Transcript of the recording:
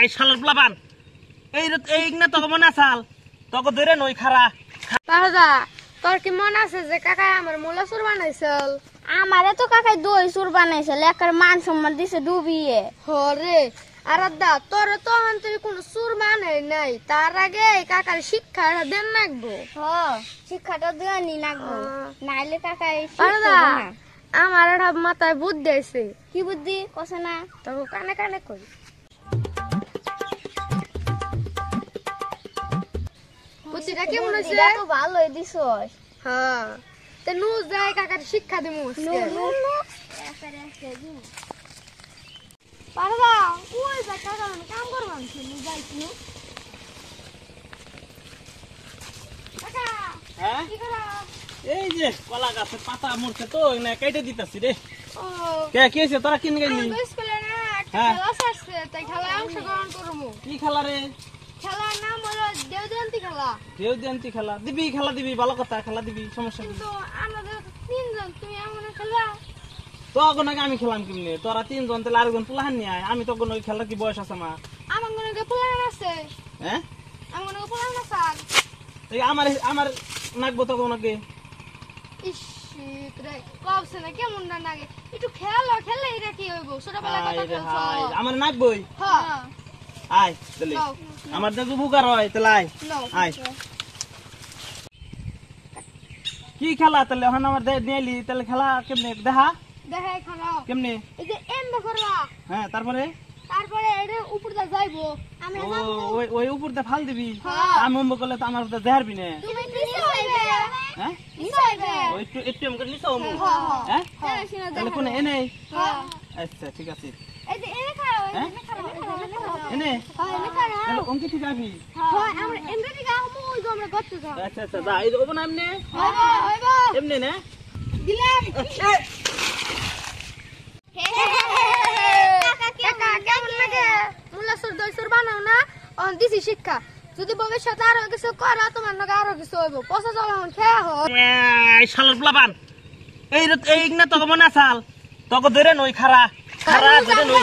এই শালার প্লাবান এই না তোকে মনে আসাল তোকে ধরে নই খারা দাদা তোর কি মনে আছে যে কাকাই আমার মোলা সুর বানাইছিল? আমারে তো কাকাই দই সুর বানাইছিল, একার মান সম্মান দিছে ডুবিয়ে। হরে আর দা তোর তো তুই কোন সুর বানাই নাই, তার আগে কাকার শিক্ষা দেন লাগবো। শিক্ষাটা দেওয়ানি লাগবো, নাইলে কাকাই দাদা আমার একটা মাথায় বুদ্ধি আছে। কি বুদ্ধি কছে না? তোকে কানে কানে কই বুদ্ধিটা কেমন হয়েছে? তো ভালোই দিছস। হ্যাঁ তে নু যাই কাকার শিক্ষা দিমু। পারবা ওই যা কাকা আমি কাম করবাম শুনি যাইছি। কাকা হ্যাঁ কি করা? এই যে কলা গাছের পাতা মরছে তো না কেটে দিতেছি রে। ও কে কি হয়েছে তোরা কিন গেলি? আমি স্কুলে না একটা হ্যাঁ। খেলা আছে, তাই খেলায় অংশগ্রহণ করবো। কি খেলা রে? খেলার নাম হলো দেবজয়ন্তী খেলা। দেউ জয়ন্তী খেলা দিবি, খেলা দিবি, ভালো কথা, খেলা দিবি, সমস্যা কি? কিন্তু আমাদের তিনজন, তুমি এমন খেলা তো নাকি আমি খেলাম কেমনি? তোরা তিনজন তাহলে আরেকজন পোলাহান নিয়ে আয়। আমি তখন ওই খেলার কি বয়স আছে আমার? আমার মনে পোলান আছে, হ্যাঁ আমার মনে পোলান আছে। এই আমার নাকবো তখন নাকি? ইস রে কবছে না কেমন না লাগে, একটু খেলা খেলে এটা কি হইব? ছোটবেলায় কত খেলছো। আমার নাকবই হ্যাঁ আয় তাহলে নাও, আমার দেখো বুকার হয় তাহলে আয় নাও। আয়। কি খেলা তাহলে এখন আমার নিয়েলি তাহলে খেলা কেমনে দেখা দেখাই খারাপ কেমনে? এই যে এমবে করবা, হ্যাঁ তারপরে তারপরে এটা উপর দা যাইবো। আমি ওই উপর দিয়ে ফাল দিবি। হ্যাঁ। আমি অম্ব করলে তো আমার দেহারবি না। তুমি নিচে হইবে, হ্যাঁ নিচে হইবে। ওই একটু এম করে নিছো অম্ব। হ্যাঁ হ্যাঁ তাহলে কোনে এনে? হ্যাঁ আচ্ছা ঠিক আছে। এই যে এনে খাও, হ্যাঁ? এনে খাও, এনে হ্যাঁ এনে খাও। তাহলে অঙ্কে ঠিক আবি। হ্যাঁ আমরা এমবে দিগা আমু ওই যে আমরা করতে যাও। আচ্ছা আচ্ছা যা এই ওবন এমনে হইবো হইবো এমনে না দিলাম। কাকা কেমন লাগে? মুলা সুর দই সুর বানাও না, অন দিছি শিক্ষা। যদি ভবিষ্যতে আরো কিছু করো তোমার নাকি আরো কিছু হইব। পয়সা চলাম খেয়া হোক। এই শালার প্লাবান এই না তোকে মনে আসাল তোকে ধরে নই খারা খারা ধরে নই